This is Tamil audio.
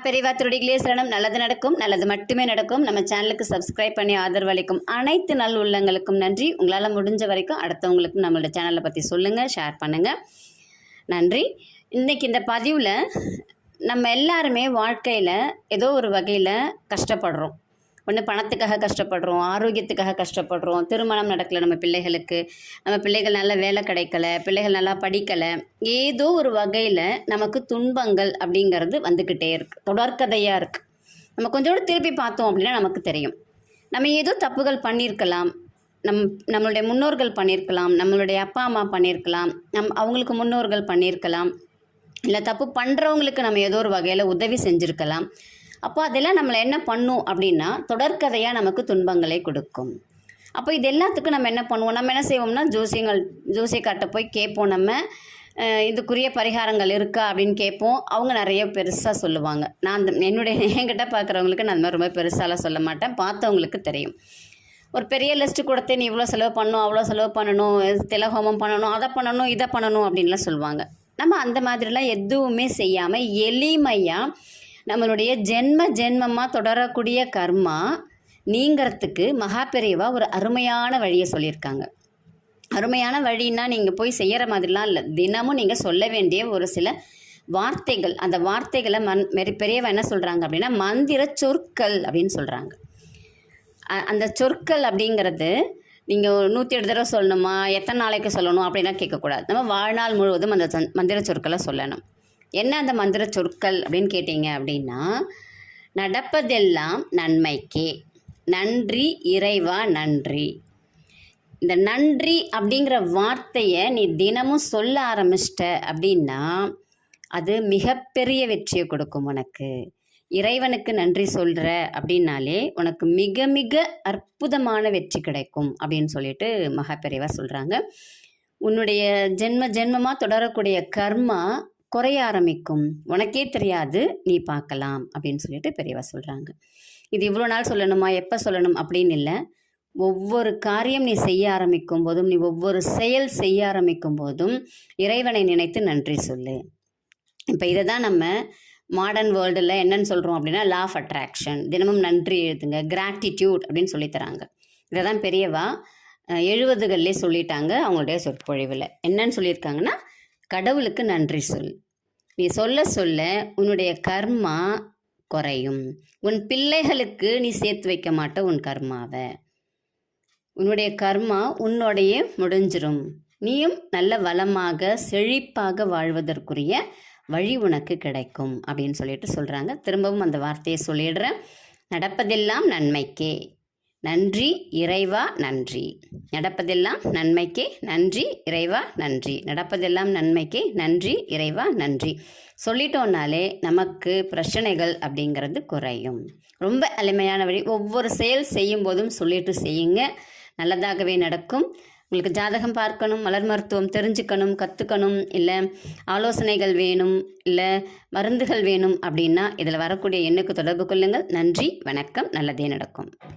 பெரியவா திருடிகளே சரணம். நல்லது நடக்கும், நல்லது மட்டுமே நடக்கும். நம்ம சேனலுக்கு சப்ஸ்கிரைப் பண்ணி ஆதரவளிக்கும் அனைத்து நல் உள்ளங்களுக்கும் நன்றி. உங்களால் முடிஞ்ச வரைக்கும் அடுத்தவங்களுக்கும் நம்மளோட சேனலை பற்றி சொல்லுங்கள், ஷேர் பண்ணுங்கள். நன்றி. இன்றைக்கி இந்த பதிவில் நம்ம எல்லாருமே வாழ்க்கையில் ஏதோ ஒரு வகையில் கஷ்டப்படுறோம். ஒன்று பணத்துக்காக கஷ்டப்படுறோம், ஆரோக்கியத்துக்காக கஷ்டப்படுறோம், திருமணம் நடக்கலை நம்ம பிள்ளைகளுக்கு, நம்ம பிள்ளைகள் நல்ல வேலை கிடைக்கலை, பிள்ளைகள் நல்லா படிக்கலை, ஏதோ ஒரு வகையில் நமக்கு துன்பங்கள் அப்படிங்கிறது வந்துக்கிட்டே இருக்குது, தொடர்கதையாக இருக்குது. நம்ம கொஞ்சோடு திருப்பி பார்த்தோம் அப்படின்னா நமக்கு தெரியும், நம்ம ஏதோ தப்புகள் பண்ணியிருக்கலாம், நம்மளுடைய முன்னோர்கள் பண்ணியிருக்கலாம், நம்மளுடைய அப்பா அம்மா பண்ணியிருக்கலாம், அவங்களுக்கு முன்னோர்கள் பண்ணியிருக்கலாம், இல்லை தப்பு பண்ணுறவங்களுக்கு நம்ம ஏதோ ஒரு வகையில் உதவி செஞ்சுருக்கலாம். அப்போ அதெல்லாம் நம்மளை என்ன பண்ணும் அப்படின்னா தொடர்கதையாக நமக்கு துன்பங்களை கொடுக்கும். அப்போ இது எல்லாத்துக்கும் நம்ம என்ன பண்ணுவோம், நம்ம என்ன செய்வோம்னா ஜோசியக்கார்ட்ட போய் கேட்போம், நம்ம இதுக்குரிய பரிகாரங்கள் இருக்கா அப்படின்னு கேட்போம். அவங்க நிறைய பெருசாக சொல்லுவாங்க. நான் என்கிட்ட பார்க்குறவங்களுக்கு நான் அந்த மாதிரி ரொம்ப பெருசாலாம் சொல்ல மாட்டேன், பார்த்தவங்களுக்கு தெரியும். ஒரு பெரிய லிஸ்ட்டு கொடுத்து நீ இவ்வளோ செலவு பண்ணணும், அவ்வளோ செலவு பண்ணணும், திலஹோமம் பண்ணணும், அதை பண்ணணும், இதை பண்ணணும் அப்படின்லாம் சொல்லுவாங்க. நம்ம அந்த மாதிரிலாம் எதுவுமே செய்யாமல் எளிமையாக நம்மளுடைய ஜென்மமாக தொடரக்கூடிய கர்மா நீங்கிறதுக்கு மகாபெரிவா ஒரு அருமையான வழியை சொல்லியிருக்காங்க. அருமையான வழின்னா நீங்கள் போய் செய்கிற மாதிரிலாம் இல்லை, தினமும் நீங்கள் சொல்ல வேண்டிய ஒரு சில வார்த்தைகள். அந்த வார்த்தைகளை பெரியவா என்ன சொல்கிறாங்க அப்படின்னா மந்திர சொற்கள் அப்படின்னு சொல்கிறாங்க. அந்த சொற்கள் அப்படிங்கிறது நீங்கள் 108 தடவை சொல்லணுமா, எத்தனை நாளைக்கு சொல்லணும் அப்படின்லாம் கேட்கக்கூடாது. நம்ம வாழ்நாள் முழுவதும் அந்த மந்திர சொற்களை சொல்லணும். என்ன அந்த மந்திர சொற்கள் அப்படின்னு கேட்டிங்க அப்படின்னா, நடப்பதெல்லாம் நன்மைக்கே, நன்றி இறைவா நன்றி. இந்த நன்றி அப்படிங்கிற வார்த்தையை நீ தினமும் சொல்ல ஆரம்பிச்சிட்ட அப்படின்னா அது மிகப்பெரிய வெற்றியை கொடுக்கும் உனக்கு. இறைவனுக்கு நன்றி சொல்கிற அப்படின்னாலே உனக்கு மிக மிக அற்புதமான வெற்றி கிடைக்கும் அப்படின்னு சொல்லிட்டு மகாபெரிவா சொல்கிறாங்க. உன்னுடைய ஜென்மமாக தொடரக்கூடிய கர்மா குறைய ஆரம்பிக்கும், உனக்கே தெரியாது, நீ பார்க்கலாம் அப்படின்னு சொல்லிட்டு பெரியவா சொல்கிறாங்க. இது இவ்வளோ நாள் சொல்லணுமா, எப்போ சொல்லணும் அப்படின்னு இல்லை. ஒவ்வொரு காரியம் நீ செய்ய ஆரம்பிக்கும் போதும், நீ ஒவ்வொரு செயல் செய்ய ஆரம்பிக்கும் போதும் இறைவனை நினைத்து நன்றி சொல்லு. இப்போ இதை தான் நம்ம மாடர்ன் வேர்ல்டில் என்னன்னு சொல்கிறோம் அப்படின்னா லா ஆஃப் அட்ராக்ஷன். தினமும் நன்றி எழுதுங்க, கிராட்டிடியூட் அப்படின்னு சொல்லித்தராங்க. இதை தான் பெரியவா 70களிலே சொல்லிட்டாங்க அவங்களுடைய சொற்பொழிவில். என்னன்னு சொல்லியிருக்காங்கன்னா, கடவுளுக்கு நன்றி சொல். நீ சொல்ல சொல்ல உன்னுடைய கர்மா குறையும். உன் பிள்ளைகளுக்கு நீ சேர்த்து வைக்க மாட்ட உன் கர்மாவை. உன்னுடைய கர்மா உன்னோடைய முடிஞ்சிரும். நீயும் நல்ல வளமாக செழிப்பாக வாழ்வதற்குரிய வழி உனக்கு கிடைக்கும் அப்படின்னு சொல்லிட்டு சொல்கிறாங்க. திரும்பவும் அந்த வார்த்தையை சொல்லிடுறேன். நடப்பதெல்லாம் நன்மைக்கே, நன்றி இறைவா நன்றி. நடப்பதெல்லாம் நன்மைக்கே, நன்றி இறைவா நன்றி. நடப்பதெல்லாம் நன்மைக்கே, நன்றி இறைவா நன்றி சொல்லிட்டோன்னாலே நமக்கு பிரச்சனைகள் அப்படிங்கிறது குறையும். ரொம்ப எளிமையான வழி. ஒவ்வொரு செயல் செய்யும் போதும் சொல்லிட்டு செய்யுங்க, நல்லதாகவே நடக்கும். உங்களுக்கு ஜாதகம் பார்க்கணும், மலர் மருத்துவம் தெரிஞ்சுக்கணும், கற்றுக்கணும், இல்லை ஆலோசனைகள் வேணும், இல்லை மருந்துகள் வேணும் அப்படின்னா இதில் வரக்கூடிய எண்ணுக்கு தொடர்பு கொள்ளுங்கள். நன்றி, வணக்கம், நல்லதே நடக்கும்.